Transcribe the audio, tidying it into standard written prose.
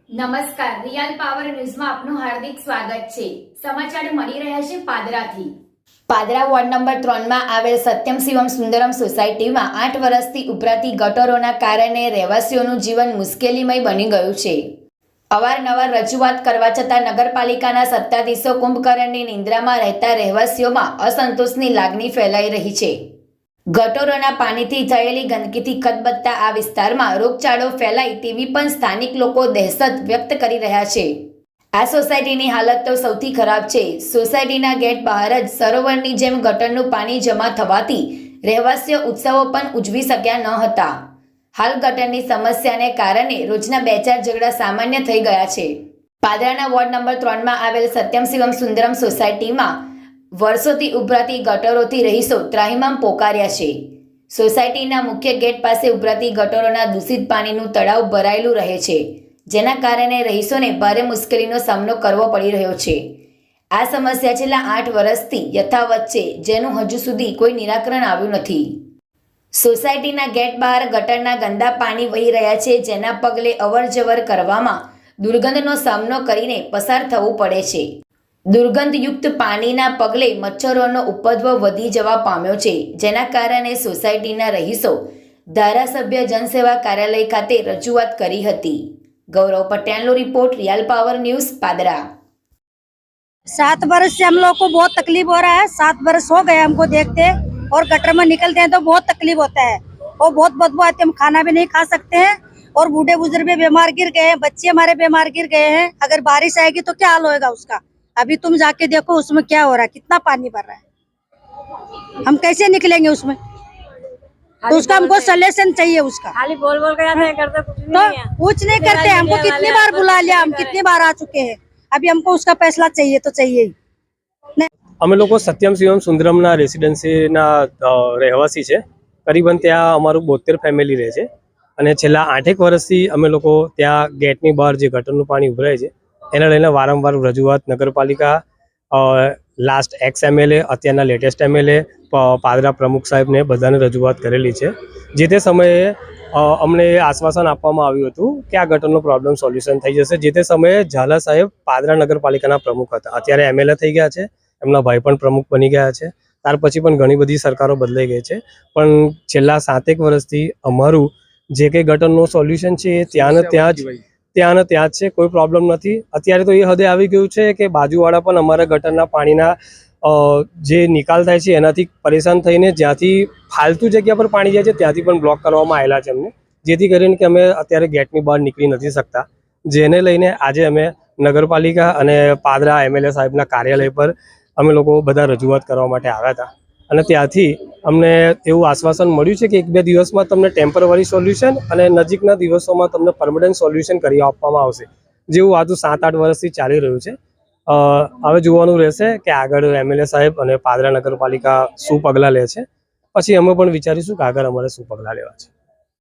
નમસ્કાર, real power ન્યૂઝમાં આપનું હાર્દિક સ્વાગત છે। સમાચાર મળી રહ્યા છે પાદરાથી। પાદરા વોર્ડ નંબર 3 માં આવેલ સત્યમ શિવમ સુંદરમ સોસાયટીમાં 8 વર્ષથી ઉભરાતી ગટરોના કારણે રહેવાસીઓનું જીવન મુશ્કેલીમય બની ગયું છે। અવારનવાર રજૂઆત કરવા છતાં નગરપાલિકાના સત્તાધીશો કુંભકર્ણની નિંદ્રામાં રહેતા રહેવાસીઓમાં અસંતોષની લાગણી ફેલાઈ રહી છે। ગટરોના પાણીથી થયેલી ગંદકીથી ખદબદતા આ વિસ્તારમાં રોગચાળો ફેલાય તેવી પણ સ્થાનિક લોકો દહેશત વ્યક્ત કરી રહ્યા છે। આ સોસાયટીની હાલત તો સૌથી ખરાબ છે। સોસાયટીના ગેટ બહાર જ સરોવરની જેમ ગટરનું પાણી જમા થવાથી રહેવાસીઓ ઉત્સવો પણ ઉજવી શક્યા ન હતા। હાલ ગટરની સમસ્યાને કારણે રોજના 2-4 ઝઘડા સામાન્ય થઈ ગયા છે। પાદરાના વોર્ડ નંબર 3 માં આવેલ સત્યમ શિવમ સુંદરમ સોસાયટીમાં વર્ષોથી ઉભરાતી ગટરોથી રહીશો ત્રાહિમામ પોકાર્યા છે। સોસાયટીના મુખ્ય ગેટ પાસે ઉભરાતી ગટરોના દૂષિત પાણીનું તળાવ ભરાયેલું રહે છે, જેના કારણે રહીશોને ભારે મુશ્કેલીનો સામનો કરવો પડી રહ્યો છે। આ સમસ્યા છેલ્લા 8 વર્ષથી યથાવત છે, જેનું હજુ સુધી કોઈ નિરાકરણ આવ્યું નથી। સોસાયટીના ગેટ બહાર ગટરના ગંદા પાણી વહી રહ્યા છે, જેના પગલે અવરજવર કરવામાં દુર્ગંધનો સામનો કરીને પસાર થવું પડે છે। દુર્ગંધયુક્ત પાણીના પગલે મચ્છરોનો ઉપદ્રવ વધી જવા પામ્યો છે, જેના કારણે સોસાયટીના રહીશો ધારાસભ્ય જનસેવા કાર્યાલય ખાતે રજૂઆત કરી હતી। Gaurav Patel report, real power news, Padra. 7 वर्ष से हम लोग को बहुत तकलीफ हो रहा है। 7 वर्ष हो गए हमको देखते, और गटर में निकलते हैं तो बहुत तकलीफ होता है और बहुत बदबू आती है। हम खाना भी नहीं खा सकते हैं और बूढ़े बुजुर्ग भी बीमार गिर गए हैं, बच्चे हमारे बीमार गिर गए हैं। अगर बारिश आएगी तो क्या हाल होएगा उसका? अभी तुम जाके देखो उसमें क्या हो रहा है, कितना पानी भर रहा है। हम कैसे निकलेंगे उसमें? तो उसका हमको सॉल्यूशन चाहिए। उसका खाली बोल बोल कर करते कुछ नहीं करते। हमको कितनी बार बुला लिया, हम कितनी बार आ चुके हैं। अभी हमको उसका फैसला चाहिए तो चाहिए ही। અમે લોકો સત્યમ શિવમ સુંદરમના રેસિડેન્સીના રહેવાસી છે। કરીબન ત્યાં અમારું 72 ફેમિલી રહે છે અને છેલ્લા 8 વર્ષથી અમે લોકો ત્યાં ગેટની બહાર જે ગટરનું પાણી ઉભરાય છે એને લઈને વારંવાર રજૂઆત નગરપાલિકા, લાસ્ટ એક્સ એમએલએ, અત્યારના લેટેસ્ટ એમએલએ, પાદરા પ્રમુખ સાહેબને બધાને રજૂઆત કરેલી છે। જે તે સમયે અમને આશ્વાસન આપવામાં આવ્યું હતું કે આ ગટરનો પ્રોબ્લેમ સોલ્યુશન થઈ જશે। જે તે સમયે ઝાલા સાહેબ પાદરા નગરપાલિકાના પ્રમુખ હતા, અત્યારે એમએલએ થઈ ગયા છે, એમના ભાઈ પણ પ્રમુખ બની ગયા છે। ત્યાર પછી પણ ઘણી બધી સરકારો બદલાઈ ગઈ છે, પણ છેલ્લા 7 વર્ષથી અમારું જે કંઈ ગટરનું સોલ્યુશન છે એ ત્યાં ને ત્યાં જ છે, કોઈ પ્રોબ્લેમ નથી। અત્યારે તો એ હદે આવી ગયું છે કે બાજુવાળા પણ અમારા ગટરના પાણીના જે નિકાલ થાય છે એનાથી પરેશાન થઈને જ્યાંથી ફાલતુ જગ્યા પર પાણી જાય છે ત્યાંથી પણ બ્લોક કરવામાં આવેલા છે અમને, જેથી કરીને કે અમે અત્યારે ગેટની બહાર નીકળી નથી શકતા। જેને લઈને આજે અમે નગરપાલિકા અને પાદરા એમએલએ સાહેબના કાર્યાલય પર અમે લોકો બધા રજૂઆત કરવા માટે આવ્યા હતા અને ત્યાંથી અમને એવું આશ્વાસન મળ્યું છે કે 1-2 દિવસમાં તમને ટેમ્પરરી સોલ્યુશન અને નજીકના દિવસોમાં તમને પરમનન્ટ સોલ્યુશન કરી આપવામાં આવશે, જેવું આ તો 7-8 વર્ષથી ચાલી રહ્યું છે। હવે જોવાનું રહેશે કે આગળ એમએલએ સાહેબ અને પાદરા નગરપાલિકા શું પગલાં લે છે, પછી અમે પણ વિચારીશું કે આગળ અમારે શું પગલાં લેવા છે।